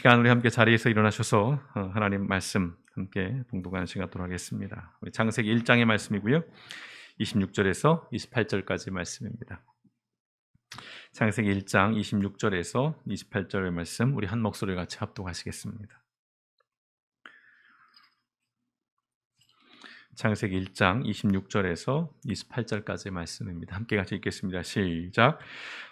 시간 우리 함께 자리에서 일어나셔서 하나님 말씀 함께 봉독하는 시간 갖도록 하겠습니다. 우리 창세기 1장의 말씀이고요. 26절에서 28절까지 말씀입니다. 창세기 1장 26절에서 28절의 말씀 우리 한 목소리 같이 합독하시겠습니다. 창세기 1장 26절에서 28절까지의 말씀입니다. 함께 같이 읽겠습니다. 시작.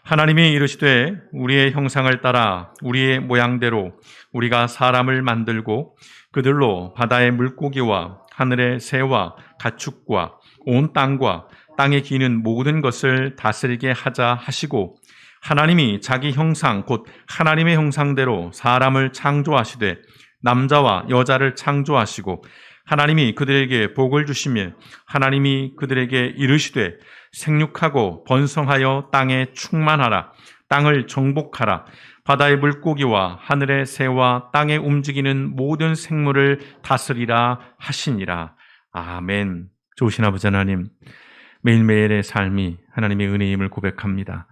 하나님이 이르시되 우리의 형상을 따라 우리의 모양대로 우리가 사람을 만들고 그들로 바다의 물고기와 하늘의 새와 가축과 온 땅과 땅에 기는 모든 것을 다스리게 하자 하시고, 하나님이 자기 형상 곧 하나님의 형상대로 사람을 창조하시되 남자와 여자를 창조하시고, 하나님이 그들에게 복을 주시며 하나님이 그들에게 이르시되 생육하고 번성하여 땅에 충만하라. 땅을 정복하라. 바다의 물고기와 하늘의 새와 땅에 움직이는 모든 생물을 다스리라 하시니라. 아멘. 좋으신 아버지 하나님, 매일매일의 삶이 하나님의 은혜임을 고백합니다.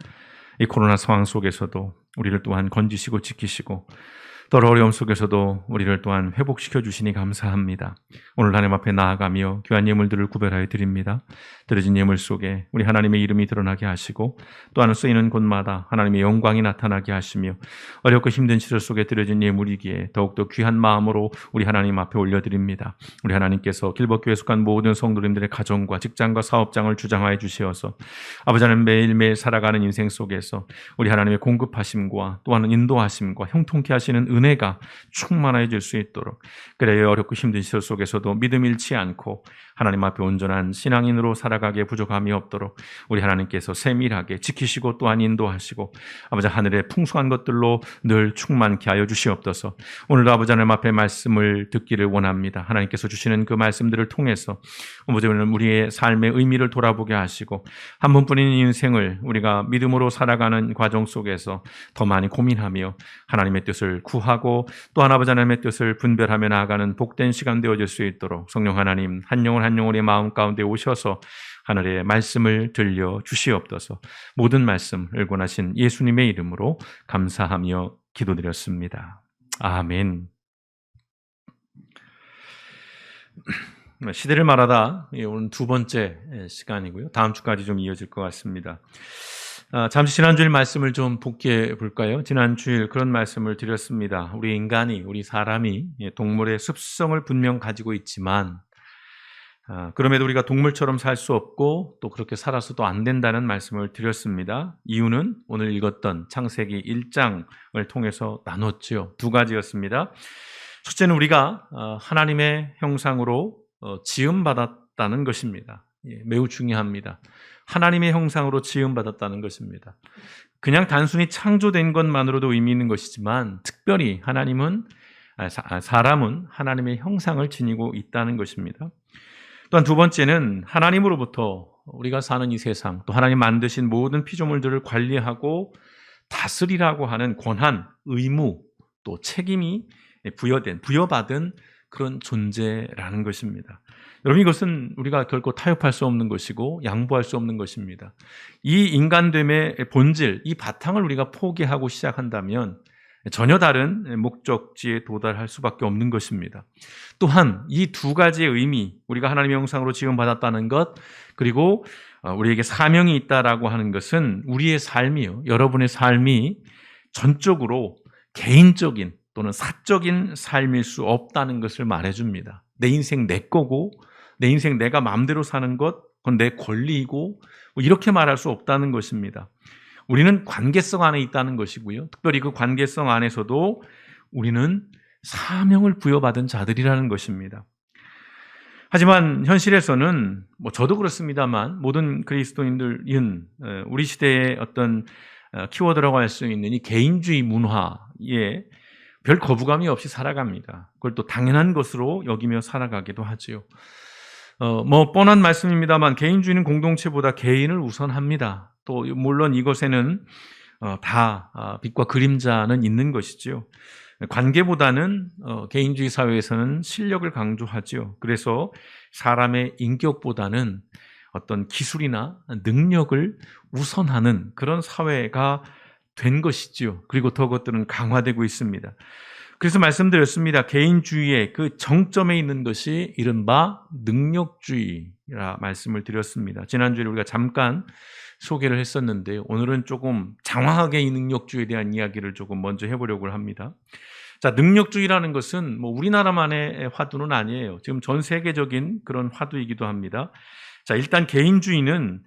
이 코로나 상황 속에서도 우리를 또한 건지시고 지키시고 또 어려움 속에서도 우리를 또한 회복시켜 주시니 감사합니다. 오늘 하나님 앞에 나아가며 귀한 예물들을 구별하여 드립니다. 드려진 예물 속에 우리 하나님의 이름이 드러나게 하시고 또한 쓰이는 곳마다 하나님의 영광이 나타나게 하시며 어렵고 힘든 시절 속에 드려진 예물이기에 더욱더 귀한 마음으로 우리 하나님 앞에 올려드립니다. 우리 하나님께서 길벗교회에 속한 모든 성도님들의 가정과 직장과 사업장을 주장하여 주시어서 아버지 하나님 매일매일 살아가는 인생 속에서 우리 하나님의 공급하심과 또한 인도하심과 형통케 하시는 은혜가 충만해질 수 있도록, 그래야 어렵고 힘든 시절 속에서도 믿음 잃지 않고 하나님 앞에 온전한 신앙인으로 살아가기에 부족함이 없도록 우리 하나님께서 세밀하게 지키시고 또한 인도하시고 아버지 하늘의 풍성한 것들로 늘 충만케 하여 주시옵소서. 오늘도 아버지 하나님 앞에 말씀을 듣기를 원합니다. 하나님께서 주시는 그 말씀들을 통해서 아버지 우리의 삶의 의미를 돌아보게 하시고 한 번뿐인 인생을 우리가 믿음으로 살아가는 과정 속에서 더 많이 고민하며 하나님의 뜻을 구하고 또한 아버지 하나님의 뜻을 분별하며 나아가는 복된 시간 되어질 수 있도록 성령 하나님 한 영혼 한 영혼의 마음 가운데 오셔서 하늘의 말씀을 들려 주시옵소서. 모든 말씀을 권하신 예수님의 이름으로 감사하며 기도드렸습니다. 아멘. 시대를 말하다 오늘 두 번째 시간이고요. 다음 주까지 좀 이어질 것 같습니다. 잠시 지난주일 말씀을 좀 복기해 볼까요? 지난주일 그런 말씀을 드렸습니다. 우리 인간이, 우리 사람이 동물의 습성을 분명 가지고 있지만 그럼에도 우리가 동물처럼 살 수 없고 또 그렇게 살아서도 안 된다는 말씀을 드렸습니다. 이유는 오늘 읽었던 창세기 1장을 통해서 나눴죠. 두 가지였습니다. 첫째는 우리가 하나님의 형상으로 지음받았다는 것입니다. 매우 중요합니다. 하나님의 형상으로 지음받았다는 것입니다. 그냥 단순히 창조된 것만으로도 의미 있는 것이지만 특별히 사람은 하나님의 형상을 지니고 있다는 것입니다. 또한 두 번째는 하나님으로부터 우리가 사는 이 세상, 또 하나님 만드신 모든 피조물들을 관리하고 다스리라고 하는 권한, 의무, 또 책임이 부여받은 그런 존재라는 것입니다. 여러분, 이것은 우리가 결코 타협할 수 없는 것이고 양보할 수 없는 것입니다. 이 인간됨의 본질, 이 바탕을 우리가 포기하고 시작한다면 전혀 다른 목적지에 도달할 수밖에 없는 것입니다. 또한 이 두 가지의 의미, 우리가 하나님의 형상으로 지음받았다는 것, 그리고 우리에게 사명이 있다라고 하는 것은 우리의 삶이요, 여러분의 삶이 전적으로 개인적인 또는 사적인 삶일 수 없다는 것을 말해줍니다. 내 인생 내 거고, 내 인생 내가 마음대로 사는 것, 그건 내 권리이고, 이렇게 말할 수 없다는 것입니다. 우리는 관계성 안에 있다는 것이고요. 특별히 그 관계성 안에서도 우리는 사명을 부여받은 자들이라는 것입니다. 하지만 현실에서는 저도 그렇습니다만 모든 그리스도인들은 우리 시대의 어떤 키워드라고 할 수 있는 이 개인주의 문화에 별 거부감이 없이 살아갑니다. 그걸 또 당연한 것으로 여기며 살아가기도 하지요. 뻔한 말씀입니다만 개인주의는 공동체보다 개인을 우선합니다. 또 물론 이것에는 다 빛과 그림자는 있는 것이죠. 관계보다는 개인주의 사회에서는 실력을 강조하죠. 그래서 사람의 인격보다는 어떤 기술이나 능력을 우선하는 그런 사회가 된 것이죠. 그리고 더 그것들은 강화되고 있습니다. 그래서 말씀드렸습니다. 개인주의의 그 정점에 있는 것이 이른바 능력주의라 말씀을 드렸습니다. 지난주에 우리가 잠깐 소개를 했었는데 오늘은 조금 장황하게 이 능력주의에 대한 이야기를 조금 먼저 해보려고 합니다. 자, 능력주의라는 것은 뭐 우리나라만의 화두는 아니에요. 지금 전 세계적인 그런 화두이기도 합니다. 자, 일단 개인주의는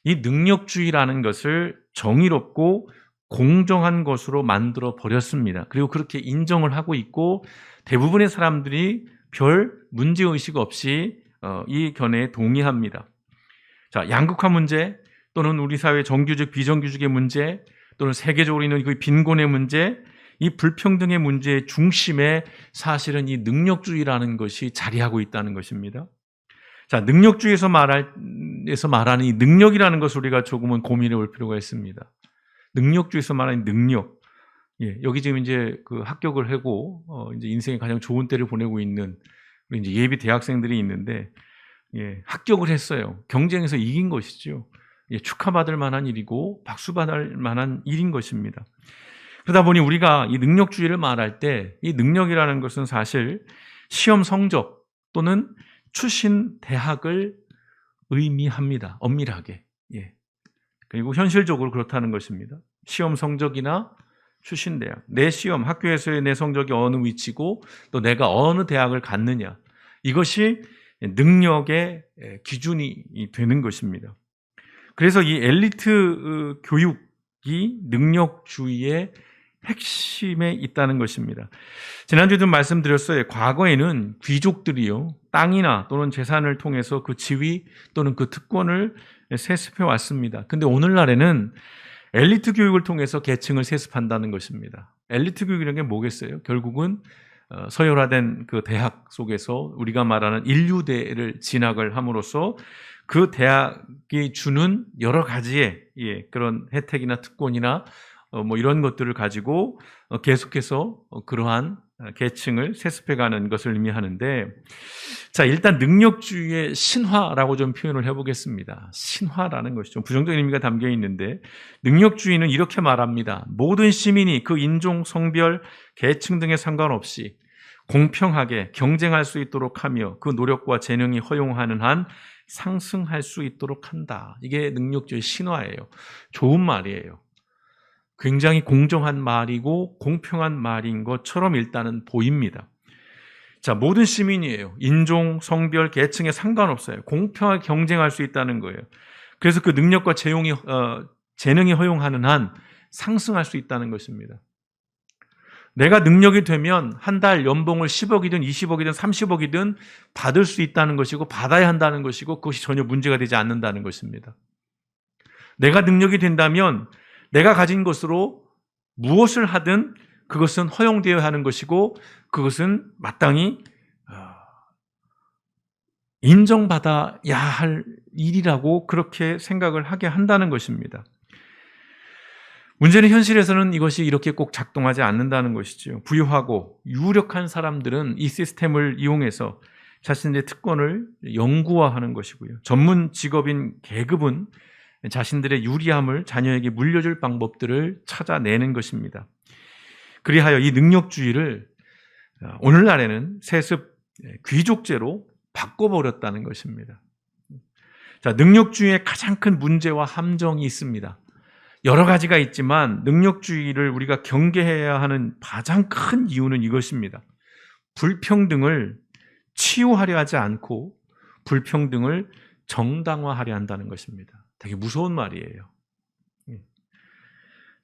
이 능력주의라는 것을 정의롭고 공정한 것으로 만들어 버렸습니다. 그리고 그렇게 인정을 하고 있고 대부분의 사람들이 별 문제의식 없이 이 견해에 동의합니다. 자, 양극화 문제 또는 우리 사회 정규직, 비정규직의 문제 또는 세계적으로 있는 그 빈곤의 문제, 이 불평등의 문제의 중심에 사실은 이 능력주의라는 것이 자리하고 있다는 것입니다. 자, 능력주의에서 말하는 이 능력이라는 것을 우리가 조금은 고민해 볼 필요가 있습니다. 능력주의에서 말하는 능력. 예, 여기 지금 이제 그 합격을 하고 이제 인생의 가장 좋은 때를 보내고 있는 우리 이제 예비 대학생들이 있는데, 예, 합격을 했어요. 경쟁에서 이긴 것이죠. 예, 축하받을 만한 일이고 박수받을 만한 일인 것입니다. 그러다 보니 우리가 이 능력주의를 말할 때 이 능력이라는 것은 사실 시험 성적 또는 출신 대학을 의미합니다. 엄밀하게. 예. 그리고 현실적으로 그렇다는 것입니다. 시험 성적이나 출신 대학, 내 시험, 학교에서의 내 성적이 어느 위치고 또 내가 어느 대학을 갔느냐, 이것이 능력의 기준이 되는 것입니다. 그래서 이 엘리트 교육이 능력주의의 핵심에 있다는 것입니다. 지난주에도 말씀드렸어요. 과거에는 귀족들이요, 땅이나 또는 재산을 통해서 그 지위 또는 그 특권을 세습해 왔습니다. 근데 오늘날에는 엘리트 교육을 통해서 계층을 세습한다는 것입니다. 엘리트 교육이라는 게 뭐겠어요? 결국은 서열화된 그 대학 속에서 우리가 말하는 인류대를 진학을 함으로써 그 대학이 주는 여러 가지의 그런 혜택이나 특권이나 뭐 이런 것들을 가지고 계속해서 그러한 계층을 세습해가는 것을 의미하는데, 자, 일단 능력주의의 신화라고 좀 표현을 해보겠습니다. 신화라는 것이 좀 부정적인 의미가 담겨 있는데, 능력주의는 이렇게 말합니다. 모든 시민이 그 인종, 성별, 계층 등에 상관없이 공평하게 경쟁할 수 있도록 하며 그 노력과 재능이 허용하는 한 상승할 수 있도록 한다. 이게 능력주의 신화예요. 좋은 말이에요. 굉장히 공정한 말이고 공평한 말인 것처럼 일단은 보입니다. 자, 모든 시민이에요. 인종, 성별, 계층에 상관없어요. 공평하게 경쟁할 수 있다는 거예요. 그래서 그 능력과 재능이 허용하는 한 상승할 수 있다는 것입니다. 내가 능력이 되면 한 달 연봉을 10억이든 20억이든 30억이든 받을 수 있다는 것이고 받아야 한다는 것이고 그것이 전혀 문제가 되지 않는다는 것입니다. 내가 능력이 된다면 내가 가진 것으로 무엇을 하든 그것은 허용되어야 하는 것이고 그것은 마땅히 인정받아야 할 일이라고 그렇게 생각을 하게 한다는 것입니다. 문제는 현실에서는 이것이 이렇게 꼭 작동하지 않는다는 것이죠. 부유하고 유력한 사람들은 이 시스템을 이용해서 자신의 특권을 영구화하는 것이고요. 전문 직업인 계급은 자신들의 유리함을 자녀에게 물려줄 방법들을 찾아내는 것입니다. 그리하여 이 능력주의를 오늘날에는 세습 귀족제로 바꿔버렸다는 것입니다. 자, 능력주의의 가장 큰 문제와 함정이 있습니다. 여러 가지가 있지만 능력주의를 우리가 경계해야 하는 가장 큰 이유는 이것입니다. 불평등을 치유하려 하지 않고 불평등을 정당화하려 한다는 것입니다. 되게 무서운 말이에요.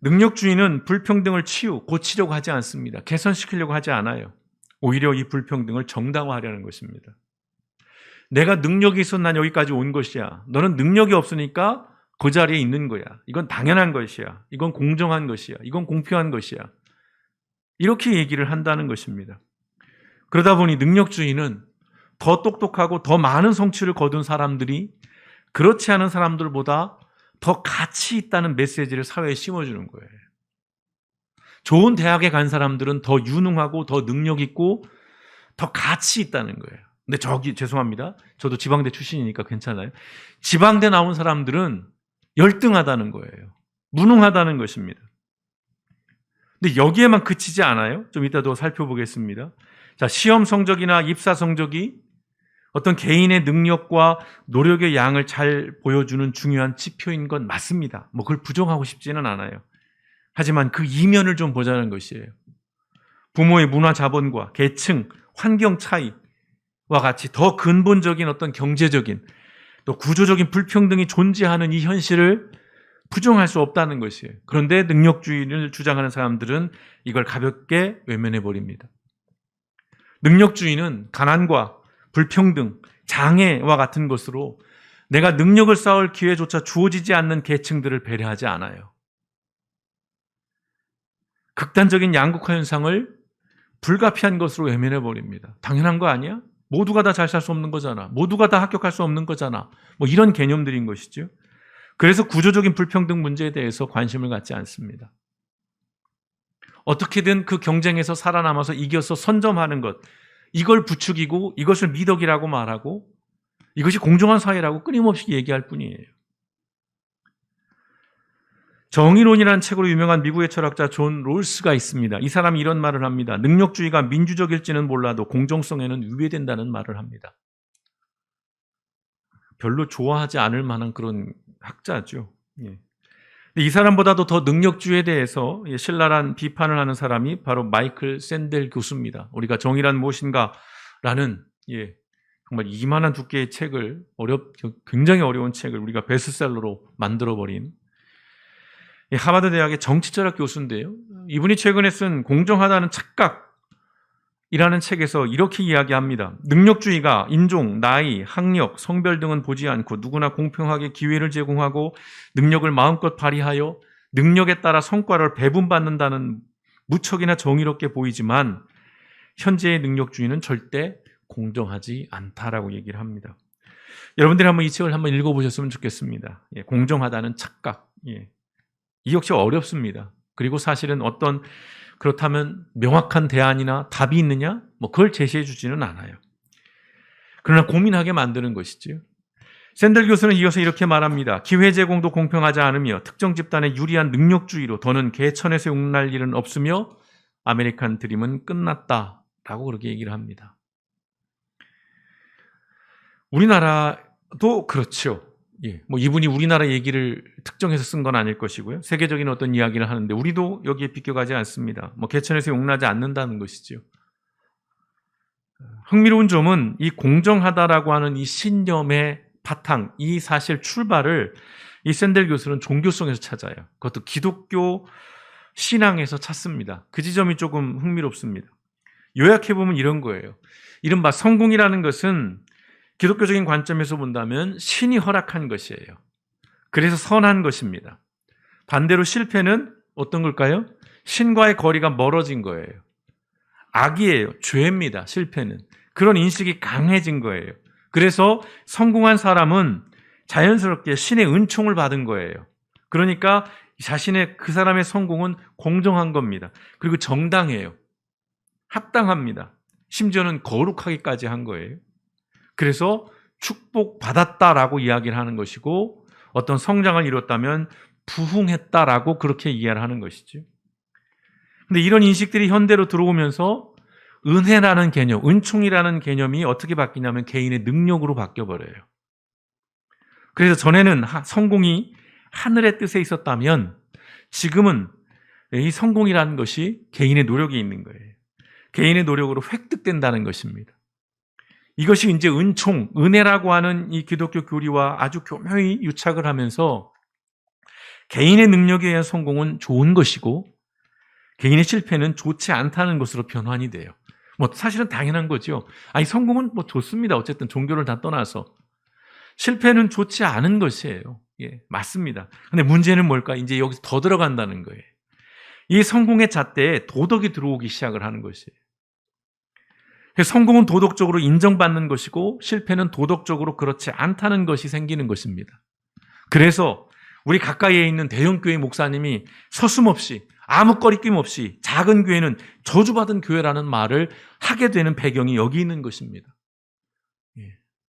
능력주의는 불평등을 고치려고 하지 않습니다. 개선시키려고 하지 않아요. 오히려 이 불평등을 정당화하려는 것입니다. 내가 능력이 있어 난 여기까지 온 것이야. 너는 능력이 없으니까 그 자리에 있는 거야. 이건 당연한 것이야. 이건 공정한 것이야. 이건 공평한 것이야. 이렇게 얘기를 한다는 것입니다. 그러다 보니 능력주의는 더 똑똑하고 더 많은 성취를 거둔 사람들이 그렇지 않은 사람들보다 더 가치 있다는 메시지를 사회에 심어주는 거예요. 좋은 대학에 간 사람들은 더 유능하고 더 능력 있고 더 가치 있다는 거예요. 근데 죄송합니다. 저도 지방대 출신이니까 괜찮아요. 지방대 나온 사람들은 열등하다는 거예요. 무능하다는 것입니다. 근데 여기에만 그치지 않아요. 좀 이따도 살펴보겠습니다. 자, 시험 성적이나 입사 성적이 어떤 개인의 능력과 노력의 양을 잘 보여주는 중요한 지표인 건 맞습니다. 뭐 그걸 부정하고 싶지는 않아요. 하지만 그 이면을 좀 보자는 것이에요. 부모의 문화 자본과 계층, 환경 차이와 같이 더 근본적인 어떤 경제적인 또 구조적인 불평등이 존재하는 이 현실을 부정할 수 없다는 것이에요. 그런데 능력주의를 주장하는 사람들은 이걸 가볍게 외면해 버립니다. 능력주의는 가난과 불평등, 장애와 같은 것으로 내가 능력을 쌓을 기회조차 주어지지 않는 계층들을 배려하지 않아요. 극단적인 양극화 현상을 불가피한 것으로 외면해 버립니다. 당연한 거 아니야? 모두가 다 잘 살 수 없는 거잖아. 모두가 다 합격할 수 없는 거잖아. 뭐 이런 개념들인 것이죠. 그래서 구조적인 불평등 문제에 대해서 관심을 갖지 않습니다. 어떻게든 그 경쟁에서 살아남아서 이겨서 선점하는 것, 이걸 부추기고 이것을 미덕이라고 말하고 이것이 공정한 사회라고 끊임없이 얘기할 뿐이에요. 정의론이라는 책으로 유명한 미국의 철학자 존 롤스가 있습니다. 이 사람이 이런 말을 합니다. 능력주의가 민주적일지는 몰라도 공정성에는 위배된다는 말을 합니다. 별로 좋아하지 않을 만한 그런 학자죠. 예. 이 사람보다도 더 능력주의에 대해서 신랄한 비판을 하는 사람이 바로 마이클 샌델 교수입니다. 우리가 정의란 무엇인가라는 정말 이만한 두께의 책을 굉장히 어려운 책을 우리가 베스트셀러로 만들어버린 하버드 대학의 정치철학 교수인데요. 이분이 최근에 쓴 공정하다는 착각이라는 책에서 이렇게 이야기합니다. 능력주의가 인종, 나이, 학력, 성별 등은 보지 않고 누구나 공평하게 기회를 제공하고 능력을 마음껏 발휘하여 능력에 따라 성과를 배분받는다는 무척이나 정의롭게 보이지만 현재의 능력주의는 절대 공정하지 않다라고 얘기를 합니다. 여러분들이 한번 이 책을 한번 읽어보셨으면 좋겠습니다. 공정하다는 착각. 이 역시 어렵습니다. 그리고 사실은 어떤 그렇다면 명확한 대안이나 답이 있느냐? 뭐 그걸 제시해 주지는 않아요. 그러나 고민하게 만드는 것이지요. 샌델 교수는 이어서 이렇게 말합니다. 기회 제공도 공평하지 않으며 특정 집단의 유리한 능력주의로 더는 개천에서 용날 일은 없으며 아메리칸 드림은 끝났다라고 그렇게 얘기를 합니다. 우리나라도 그렇죠. 뭐 이분이 우리나라 얘기를 특정해서 쓴 건 아닐 것이고요. 세계적인 어떤 이야기를 하는데 우리도 여기에 비껴가지 않습니다. 뭐 개천에서 용나지 않는다는 것이죠. 흥미로운 점은 이 공정하다라고 하는 이 신념의 바탕, 이 사실 출발을 이 샌델 교수는 종교성에서 찾아요. 그것도 기독교 신앙에서 찾습니다. 그 지점이 조금 흥미롭습니다. 요약해보면 이런 거예요. 이른바 성공이라는 것은 기독교적인 관점에서 본다면 신이 허락한 것이에요. 그래서 선한 것입니다. 반대로 실패는 어떤 걸까요? 신과의 거리가 멀어진 거예요. 악이에요. 죄입니다. 실패는. 그런 인식이 강해진 거예요. 그래서 성공한 사람은 자연스럽게 신의 은총을 받은 거예요. 그러니까 자신의 그 사람의 성공은 공정한 겁니다. 그리고 정당해요. 합당합니다. 심지어는 거룩하기까지 한 거예요. 그래서 축복받았다라고 이야기를 하는 것이고 어떤 성장을 이뤘다면 부흥했다라고 그렇게 이해를 하는 것이죠. 근데 이런 인식들이 현대로 들어오면서 은혜라는 개념, 은총이라는 개념이 어떻게 바뀌냐면 개인의 능력으로 바뀌어버려요. 그래서 전에는 성공이 하늘의 뜻에 있었다면 지금은 이 성공이라는 것이 개인의 노력이 있는 거예요. 개인의 노력으로 획득된다는 것입니다. 이것이 이제 은총, 은혜라고 하는 이 기독교 교리와 아주 교묘히 유착을 하면서 개인의 능력에 의한 성공은 좋은 것이고 개인의 실패는 좋지 않다는 것으로 변환이 돼요. 뭐 사실은 당연한 거죠. 아니 성공은 뭐 좋습니다. 어쨌든 종교를 다 떠나서 실패는 좋지 않은 것이에요. 맞습니다. 근데 문제는 뭘까? 이제 여기서 더 들어간다는 거예요. 이 성공의 잣대에 도덕이 들어오기 시작을 하는 것이에요. 성공은 도덕적으로 인정받는 것이고 실패는 도덕적으로 그렇지 않다는 것이 생기는 것입니다. 그래서 우리 가까이에 있는 대형교회 목사님이 서슴없이 아무 거리낌 없이 작은 교회는 저주받은 교회라는 말을 하게 되는 배경이 여기 있는 것입니다.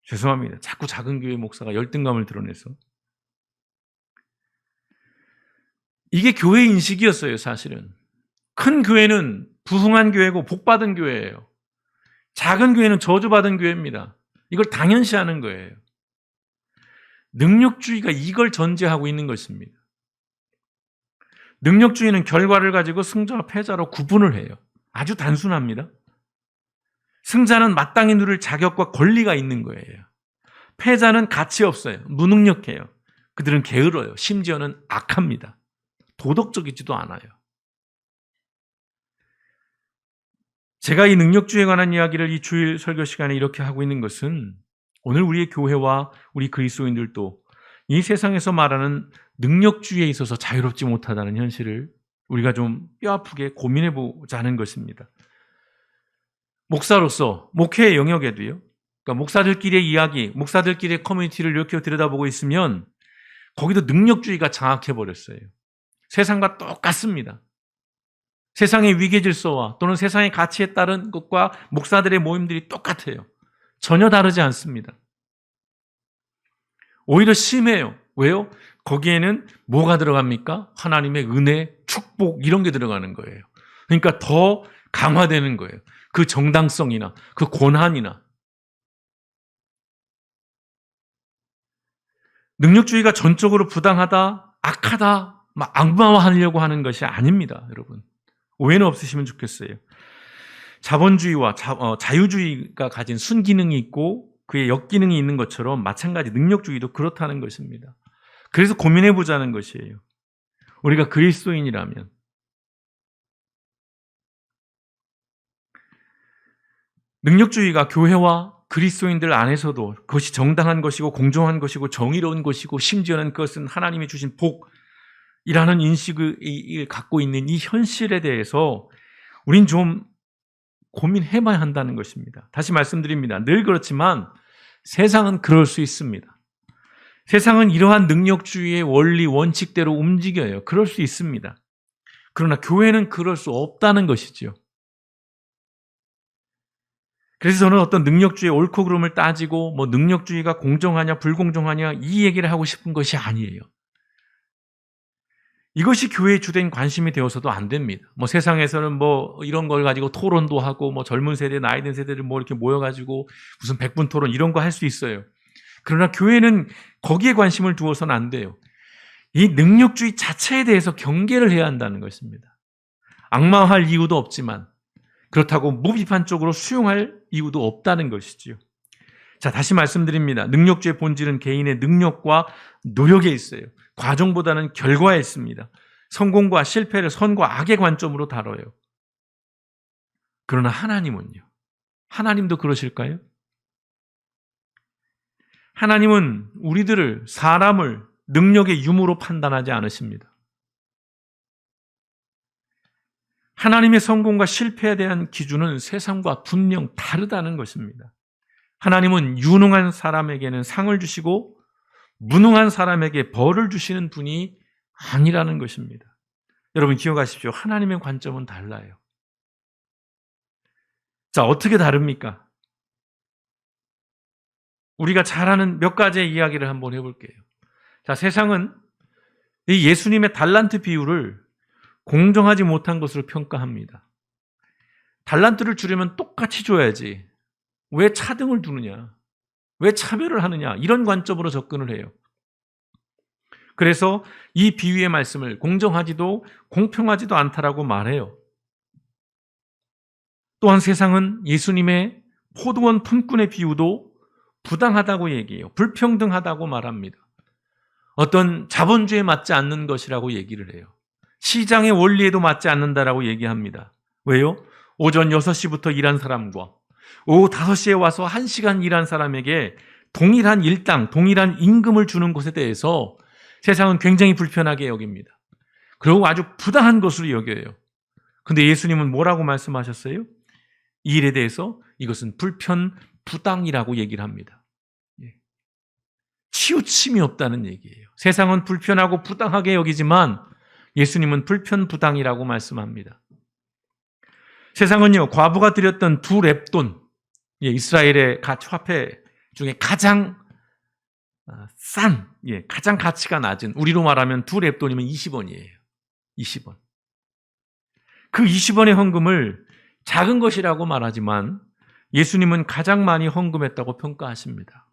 죄송합니다. 자꾸 작은 교회 목사가 열등감을 드러내서. 이게 교회 인식이었어요, 사실은. 큰 교회는 부흥한 교회고 복받은 교회예요. 작은 교회는 저주받은 교회입니다. 이걸 당연시하는 거예요. 능력주의가 이걸 전제하고 있는 것입니다. 능력주의는 결과를 가지고 승자와 패자로 구분을 해요. 아주 단순합니다. 승자는 마땅히 누릴 자격과 권리가 있는 거예요. 패자는 가치 없어요. 무능력해요. 그들은 게으러요. 심지어는 악합니다. 도덕적이지도 않아요. 제가 이 능력주의에 관한 이야기를 이 주일 설교 시간에 이렇게 하고 있는 것은 오늘 우리의 교회와 우리 그리스도인들도 이 세상에서 말하는 능력주의에 있어서 자유롭지 못하다는 현실을 우리가 좀 뼈아프게 고민해 보자는 것입니다. 목사로서 목회의 영역에도요. 그러니까 목사들끼리의 이야기, 목사들끼리의 커뮤니티를 이렇게 들여다보고 있으면 거기도 능력주의가 장악해 버렸어요. 세상과 똑같습니다. 세상의 위계 질서와 또는 세상의 가치에 따른 것과 목사들의 모임들이 똑같아요. 전혀 다르지 않습니다. 오히려 심해요. 왜요? 거기에는 뭐가 들어갑니까? 하나님의 은혜, 축복 이런 게 들어가는 거예요. 그러니까 더 강화되는 거예요. 그 정당성이나 그 권한이나. 능력주의가 전적으로 부당하다, 악하다, 막 악마화하려고 하는 것이 아닙니다, 여러분. 오해는 없으시면 좋겠어요. 자본주의와 자유주의가 가진 순기능이 있고 그의 역기능이 있는 것처럼 마찬가지 능력주의도 그렇다는 것입니다. 그래서 고민해 보자는 것이에요. 우리가 그리스도인이라면 능력주의가 교회와 그리스도인들 안에서도 그것이 정당한 것이고 공정한 것이고 정의로운 것이고 심지어는 그것은 하나님이 주신 복이라는 인식을 갖고 있는 이 현실에 대해서 우린 좀 고민해봐야 한다는 것입니다. 다시 말씀드립니다. 늘 그렇지만 세상은 그럴 수 있습니다. 세상은 이러한 능력주의의 원리, 원칙대로 움직여요. 그럴 수 있습니다. 그러나 교회는 그럴 수 없다는 것이죠. 그래서 저는 어떤 능력주의의 옳고 그름을 따지고 뭐 능력주의가 공정하냐 불공정하냐 이 얘기를 하고 싶은 것이 아니에요. 이것이 교회의 주된 관심이 되어서도 안 됩니다. 뭐 세상에서는 뭐 이런 걸 가지고 토론도 하고 뭐 젊은 세대, 나이 든 세대들 뭐 이렇게 모여가지고 무슨 백분 토론 이런 거 할 수 있어요. 그러나 교회는 거기에 관심을 두어서는 안 돼요. 이 능력주의 자체에 대해서 경계를 해야 한다는 것입니다. 악마화할 이유도 없지만 그렇다고 무비판적으로 수용할 이유도 없다는 것이지요. 자, 다시 말씀드립니다. 능력주의 본질은 개인의 능력과 노력에 있어요. 과정보다는 결과에 있습니다. 성공과 실패를 선과 악의 관점으로 다뤄요. 그러나 하나님은요? 하나님도 그러실까요? 하나님은 우리들을, 사람을 능력의 유무로 판단하지 않으십니다. 하나님의 성공과 실패에 대한 기준은 세상과 분명 다르다는 것입니다. 하나님은 유능한 사람에게는 상을 주시고 무능한 사람에게 벌을 주시는 분이 아니라는 것입니다. 여러분 기억하십시오. 하나님의 관점은 달라요. 자, 어떻게 다릅니까? 우리가 잘 아는 몇 가지의 이야기를 한번 해볼게요. 자, 세상은 이 예수님의 달란트 비유를 공정하지 못한 것으로 평가합니다. 달란트를 주려면 똑같이 줘야지. 왜 차등을 두느냐? 왜 차별을 하느냐? 이런 관점으로 접근을 해요. 그래서 이 비유의 말씀을 공정하지도 공평하지도 않다라고 말해요. 또한 세상은 예수님의 포도원 품꾼의 비유도 부당하다고 얘기해요. 불평등하다고 말합니다. 어떤 자본주의에 맞지 않는 것이라고 얘기를 해요. 시장의 원리에도 맞지 않는다라고 얘기합니다. 왜요? 오전 6시부터 일한 사람과 오후 5시에 와서 1시간 일한 사람에게 동일한 일당, 동일한 임금을 주는 것에 대해서 세상은 굉장히 불편하게 여깁니다. 그리고 아주 부당한 것으로 여겨요. 근데 예수님은 뭐라고 말씀하셨어요? 이 일에 대해서 이것은 불편부당이라고 얘기를 합니다. 치우침이 없다는 얘기예요. 세상은 불편하고 부당하게 여기지만 예수님은 불편부당이라고 말씀합니다. 세상은요, 과부가 드렸던 2렙돈, 이스라엘의 화폐 중에 가장 싼, 가장 가치가 낮은, 우리로 말하면 2렙돈이면 20원이에요. 20원. 그 20원의 헌금을 작은 것이라고 말하지만 예수님은 가장 많이 헌금했다고 평가하십니다.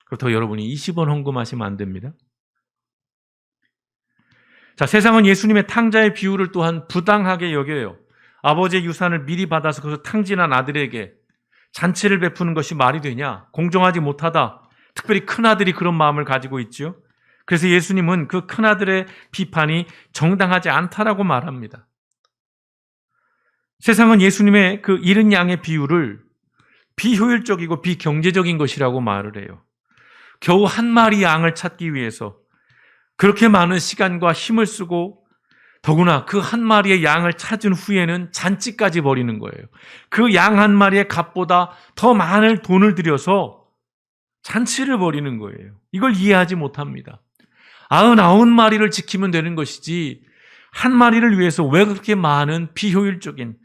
그렇다고 여러분이 20원 헌금하시면 안 됩니다. 자, 세상은 예수님의 탕자의 비유를 또한 부당하게 여겨요. 아버지의 유산을 미리 받아서 그것을 탕진한 아들에게 잔치를 베푸는 것이 말이 되냐? 공정하지 못하다. 특별히 큰아들이 그런 마음을 가지고 있죠. 그래서 예수님은 그 큰아들의 비판이 정당하지 않다라고 말합니다. 세상은 예수님의 그 잃은 양의 비유를 비효율적이고 비경제적인 것이라고 말을 해요. 겨우 한 마리 양을 찾기 위해서 그렇게 많은 시간과 힘을 쓰고 더구나 그 한 마리의 양을 찾은 후에는 잔치까지 벌이는 거예요. 그 양 한 마리의 값보다 더 많은 돈을 들여서 잔치를 벌이는 거예요. 이걸 이해하지 못합니다. 99마리를 지키면 되는 것이지 한 마리를 위해서 왜 그렇게 많은 비효율적인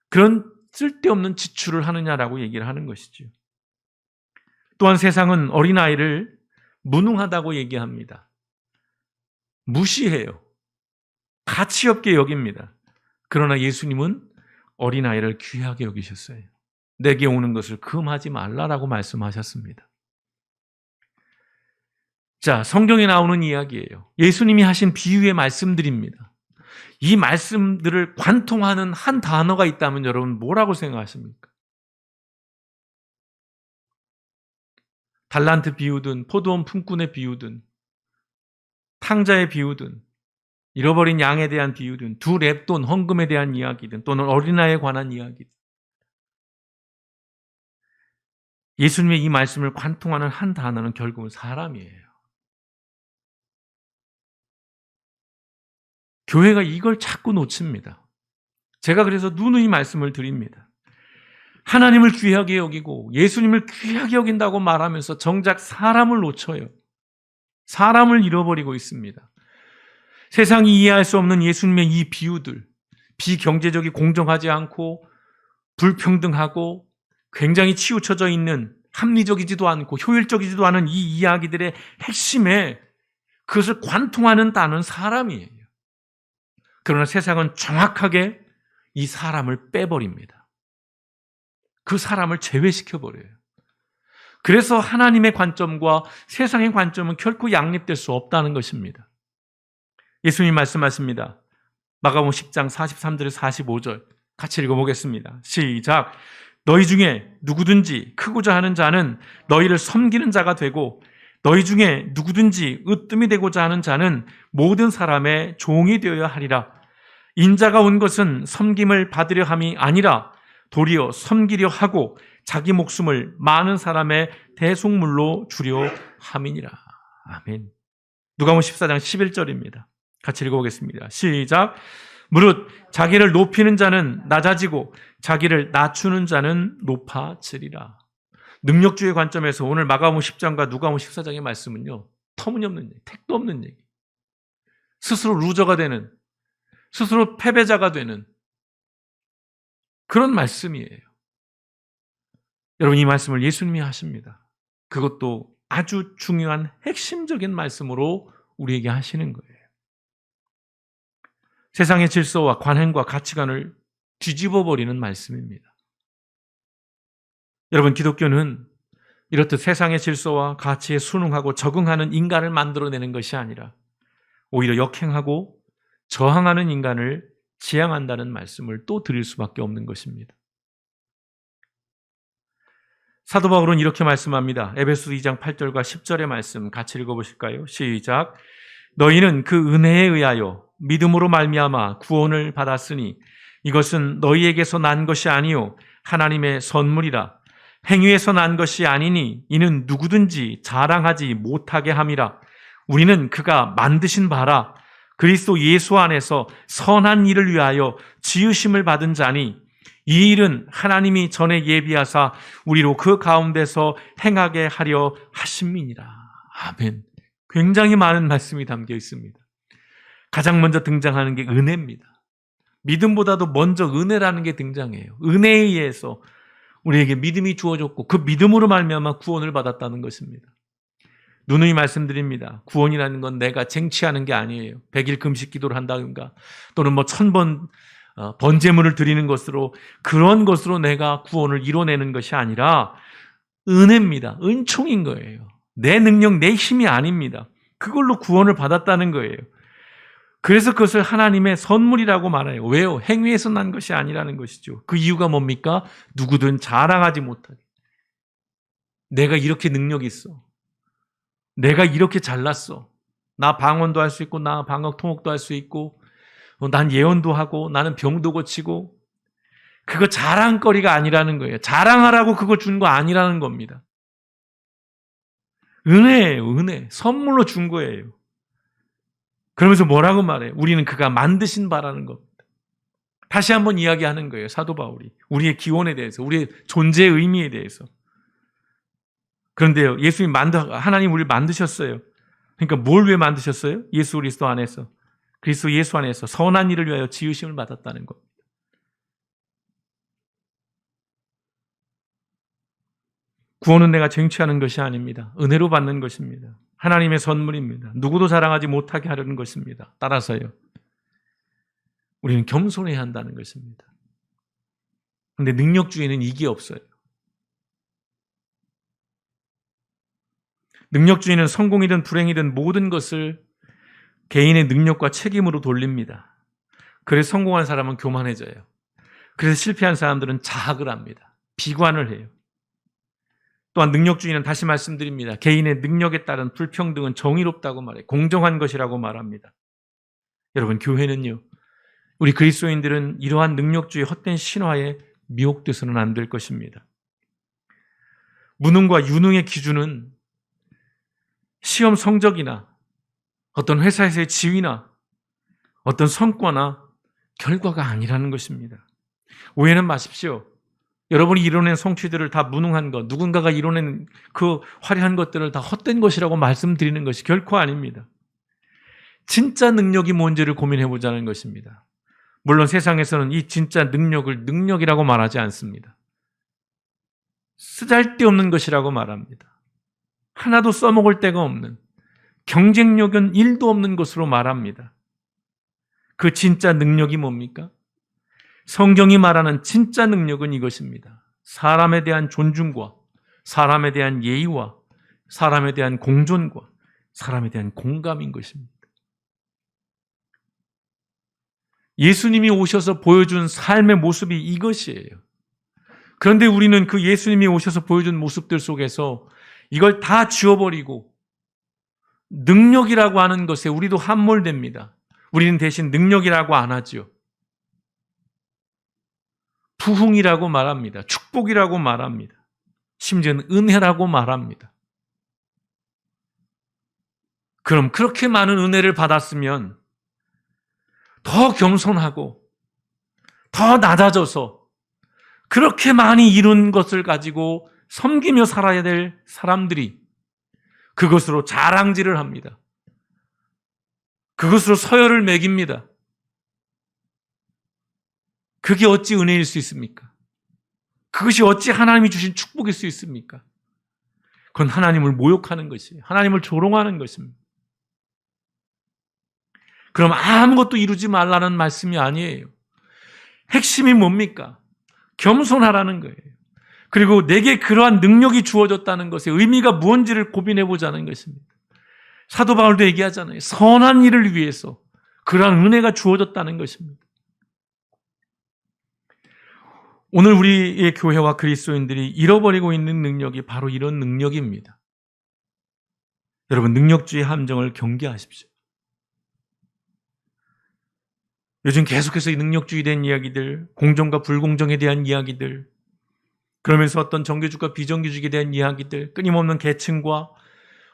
그런 쓸데없는 지출을 하느냐라고 얘기를 하는 것이죠. 또한 세상은 어린아이를 무능하다고 얘기합니다. 무시해요. 가치 없게 여깁니다. 그러나 예수님은 어린아이를 귀하게 여기셨어요. 내게 오는 것을 금하지 말라라고 말씀하셨습니다. 자, 성경에 나오는 이야기예요. 예수님이 하신 비유의 말씀들입니다. 이 말씀들을 관통하는 한 단어가 있다면 여러분 뭐라고 생각하십니까? 달란트 비유든 포도원 품꾼의 비유든 탕자의 비유든 잃어버린 양에 대한 비유든 두 렙돈 헌금에 대한 이야기든 또는 어린아이에 관한 이야기든 예수님의 이 말씀을 관통하는 한 단어는 결국은 사람이에요. 교회가 이걸 자꾸 놓칩니다. 제가 그래서 누누이 말씀을 드립니다. 하나님을 귀하게 여기고 예수님을 귀하게 여긴다고 말하면서 정작 사람을 놓쳐요. 사람을 잃어버리고 있습니다. 세상이 이해할 수 없는 예수님의 이 비유들, 비경제적이 공정하지 않고 불평등하고 굉장히 치우쳐져 있는 합리적이지도 않고 효율적이지도 않은 이 이야기들의 핵심에 그것을 관통하는 단어는 사람이에요. 그러나 세상은 정확하게 이 사람을 빼버립니다. 그 사람을 제외시켜버려요. 그래서 하나님의 관점과 세상의 관점은 결코 양립될 수 없다는 것입니다. 예수님 말씀하십니다. 마가복음 10장 43절에서 45절 같이 읽어보겠습니다. 시작. 너희 중에 누구든지 크고자 하는 자는 너희를 섬기는 자가 되고 너희 중에 누구든지 으뜸이 되고자 하는 자는 모든 사람의 종이 되어야 하리라. 인자가 온 것은 섬김을 받으려 함이 아니라 도리어 섬기려 하고 자기 목숨을 많은 사람의 대속물로 주려 함이니라. 아멘. 누가복음 14장 11절입니다. 같이 읽어보겠습니다. 시작. 무릇 자기를 높이는 자는 낮아지고 자기를 낮추는 자는 높아지리라. 능력주의 관점에서 오늘 마가복음 10장과 누가복음 14장의 말씀은요, 터무니없는 얘기, 택도 없는 얘기. 스스로 루저가 되는, 스스로 패배자가 되는 그런 말씀이에요. 여러분, 이 말씀을 예수님이 하십니다. 그것도 아주 중요한 핵심적인 말씀으로 우리에게 하시는 거예요. 세상의 질서와 관행과 가치관을 뒤집어버리는 말씀입니다. 여러분, 기독교는 이렇듯 세상의 질서와 가치에 순응하고 적응하는 인간을 만들어내는 것이 아니라 오히려 역행하고 저항하는 인간을 지향한다는 말씀을 또 드릴 수밖에 없는 것입니다. 사도 바울은 이렇게 말씀합니다. 에베소서 2장 8절과 10절의 말씀 같이 읽어보실까요? 시작. 너희는 그 은혜에 의하여 믿음으로 말미암아 구원을 받았으니 이것은 너희에게서 난 것이 아니요 하나님의 선물이라. 행위에서 난 것이 아니니 이는 누구든지 자랑하지 못하게 함이라. 우리는 그가 만드신 바라 그리스도 예수 안에서 선한 일을 위하여 지으심을 받은 자니 이 일은 하나님이 전에 예비하사 우리로 그 가운데서 행하게 하려 하심이니라. 아멘. 굉장히 많은 말씀이 담겨 있습니다. 가장 먼저 등장하는 게 은혜입니다. 믿음보다도 먼저 은혜라는 게 등장해요. 은혜에 의해서 우리에게 믿음이 주어졌고 그 믿음으로 말미암아 구원을 받았다는 것입니다. 누누이 말씀드립니다. 구원이라는 건 내가 쟁취하는 게 아니에요. 100일 금식 기도를 한다든가 또는 1000번 번제물을 드리는 것으로 그런 것으로 내가 구원을 이뤄내는 것이 아니라 은혜입니다. 은총인 거예요. 내 능력, 내 힘이 아닙니다. 그걸로 구원을 받았다는 거예요. 그래서 그것을 하나님의 선물이라고 말해요. 왜요? 행위에서 난 것이 아니라는 것이죠. 그 이유가 뭡니까? 누구든 자랑하지 못하게. 내가 이렇게 능력이 있어. 내가 이렇게 잘났어. 나 방언도 할 수 있고, 나 방언 통역도 할 수 있고, 난 예언도 하고, 나는 병도 고치고. 그거 자랑거리가 아니라는 거예요. 자랑하라고 그거 준 거 아니라는 겁니다. 은혜예요, 은혜. 선물로 준 거예요. 그러면서 뭐라고 말해요? 우리는 그가 만드신 바라는 겁니다. 다시 한번 이야기하는 거예요, 사도 바울이. 우리의 기원에 대해서, 우리의 존재의 의미에 대해서. 그런데요, 하나님 우리를 만드셨어요. 그러니까 뭘 왜 만드셨어요? 예수 그리스도 안에서. 그리스도 예수 안에서 선한 일을 위하여 지으심을 받았다는 겁니다. 구원은 내가 쟁취하는 것이 아닙니다. 은혜로 받는 것입니다. 하나님의 선물입니다. 누구도 자랑하지 못하게 하려는 것입니다. 따라서요, 우리는 겸손해야 한다는 것입니다. 그런데 능력주의는 이게 없어요. 능력주의는 성공이든 불행이든 모든 것을 개인의 능력과 책임으로 돌립니다. 그래서 성공한 사람은 교만해져요. 그래서 실패한 사람들은 자학을 합니다. 비관을 해요. 또한 능력주의는 다시 말씀드립니다. 개인의 능력에 따른 불평등은 정의롭다고 말해요. 공정한 것이라고 말합니다. 여러분, 교회는요, 우리 그리스도인들은 이러한 능력주의 헛된 신화에 미혹돼서는 안 될 것입니다. 무능과 유능의 기준은 시험 성적이나 어떤 회사에서의 지위나 어떤 성과나 결과가 아니라는 것입니다. 오해는 마십시오. 여러분이 이뤄낸 성취들을 다 무능한 것, 누군가가 이뤄낸 그 화려한 것들을 다 헛된 것이라고 말씀드리는 것이 결코 아닙니다. 진짜 능력이 뭔지를 고민해보자는 것입니다. 물론 세상에서는 이 진짜 능력을 능력이라고 말하지 않습니다. 쓰잘데없는 것이라고 말합니다. 하나도 써먹을 데가 없는, 경쟁력은 1도 없는 것으로 말합니다. 그 진짜 능력이 뭡니까? 성경이 말하는 진짜 능력은 이것입니다. 사람에 대한 존중과 사람에 대한 예의와 사람에 대한 공존과 사람에 대한 공감인 것입니다. 예수님이 오셔서 보여준 삶의 모습이 이것이에요. 그런데 우리는 그 예수님이 오셔서 보여준 모습들 속에서 이걸 다 지워버리고 능력이라고 하는 것에 우리도 함몰됩니다. 우리는 대신 능력이라고 안 하죠. 부흥이라고 말합니다. 축복이라고 말합니다. 심지어는 은혜라고 말합니다. 그럼 그렇게 많은 은혜를 받았으면 더 겸손하고 더 낮아져서 그렇게 많이 이룬 것을 가지고 섬기며 살아야 될 사람들이 그것으로 자랑질을 합니다. 그것으로 서열을 매깁니다. 그게 어찌 은혜일 수 있습니까? 그것이 어찌 하나님이 주신 축복일 수 있습니까? 그건 하나님을 모욕하는 것이에요. 하나님을 조롱하는 것입니다. 그럼 아무것도 이루지 말라는 말씀이 아니에요. 핵심이 뭡니까? 겸손하라는 거예요. 그리고 내게 그러한 능력이 주어졌다는 것의 의미가 무엇인지를 고민해보자는 것입니다. 사도 바울도 얘기하잖아요. 선한 일을 위해서 그러한 은혜가 주어졌다는 것입니다. 오늘 우리의 교회와 그리스도인들이 잃어버리고 있는 능력이 바로 이런 능력입니다. 여러분, 능력주의 함정을 경계하십시오. 요즘 계속해서 이 능력주의에 대한 이야기들, 공정과 불공정에 대한 이야기들, 그러면서 어떤 정규직과 비정규직에 대한 이야기들, 끊임없는 계층과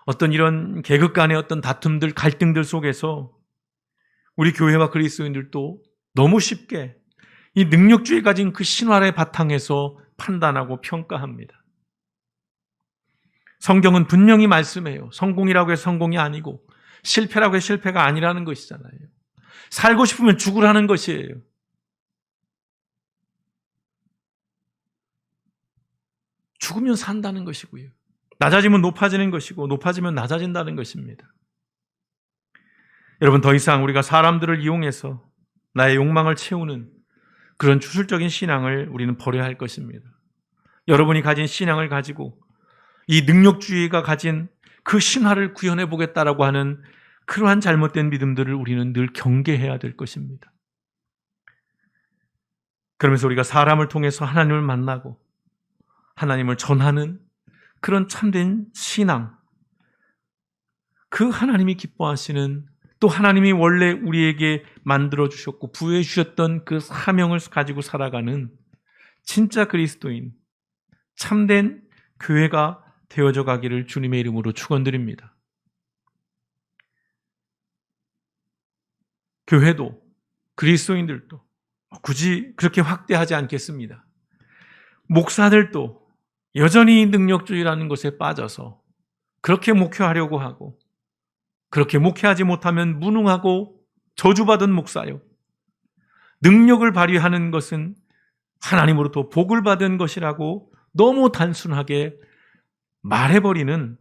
어떤 이런 계급 간의 어떤 다툼들, 갈등들 속에서 우리 교회와 그리스도인들도 너무 쉽게 이 능력주의 가진 그 신화의 바탕에서 판단하고 평가합니다. 성경은 분명히 말씀해요. 성공이라고 해서 성공이 아니고 실패라고 해서 실패가 아니라는 것이잖아요. 살고 싶으면 죽으라는 것이에요. 죽으면 산다는 것이고요. 낮아지면 높아지는 것이고 높아지면 낮아진다는 것입니다. 여러분, 더 이상 우리가 사람들을 이용해서 나의 욕망을 채우는 그런 주술적인 신앙을 우리는 버려야 할 것입니다. 여러분이 가진 신앙을 가지고 이 능력주의가 가진 그 신화를 구현해 보겠다라고 하는 그러한 잘못된 믿음들을 우리는 늘 경계해야 될 것입니다. 그러면서 우리가 사람을 통해서 하나님을 만나고 하나님을 전하는 그런 참된 신앙, 그 하나님이 기뻐하시는, 또 하나님이 원래 우리에게 만들어 주셨고 부여해 주셨던 그 사명을 가지고 살아가는 진짜 그리스도인, 참된 교회가 되어져 가기를 주님의 이름으로 축원드립니다. 교회도 그리스도인들도 굳이 그렇게 확대하지 않겠습니다. 목사들도 여전히 능력주의라는 것에 빠져서 그렇게 목회하려고 하고, 그렇게 목회하지 못하면 무능하고 저주받은 목사요, 능력을 발휘하는 것은 하나님으로부터 복을 받은 것이라고 너무 단순하게 말해버리는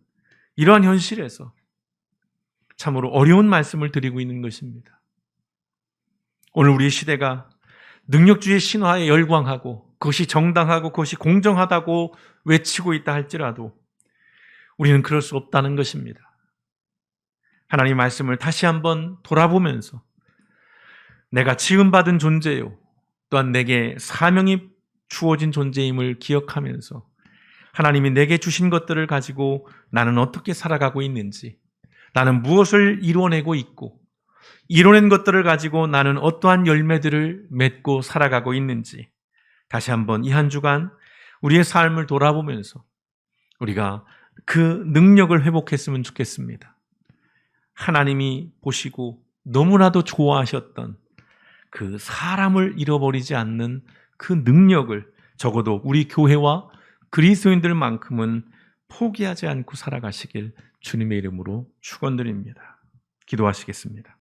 이러한 현실에서 참으로 어려운 말씀을 드리고 있는 것입니다. 오늘 우리 시대가 능력주의 신화에 열광하고 그것이 정당하고 그것이 공정하다고 외치고 있다 할지라도 우리는 그럴 수 없다는 것입니다. 하나님의 말씀을 다시 한번 돌아보면서 내가 지음받은 존재요, 또한 내게 사명이 주어진 존재임을 기억하면서 하나님이 내게 주신 것들을 가지고 나는 어떻게 살아가고 있는지, 나는 무엇을 이뤄내고 있고 이뤄낸 것들을 가지고 나는 어떠한 열매들을 맺고 살아가고 있는지 다시 한번 이 한 주간 우리의 삶을 돌아보면서 우리가 그 능력을 회복했으면 좋겠습니다. 하나님이 보시고 너무나도 좋아하셨던 그 사람을 잃어버리지 않는 그 능력을 적어도 우리 교회와 그리스도인들만큼은 포기하지 않고 살아가시길 주님의 이름으로 축원드립니다. 기도하시겠습니다.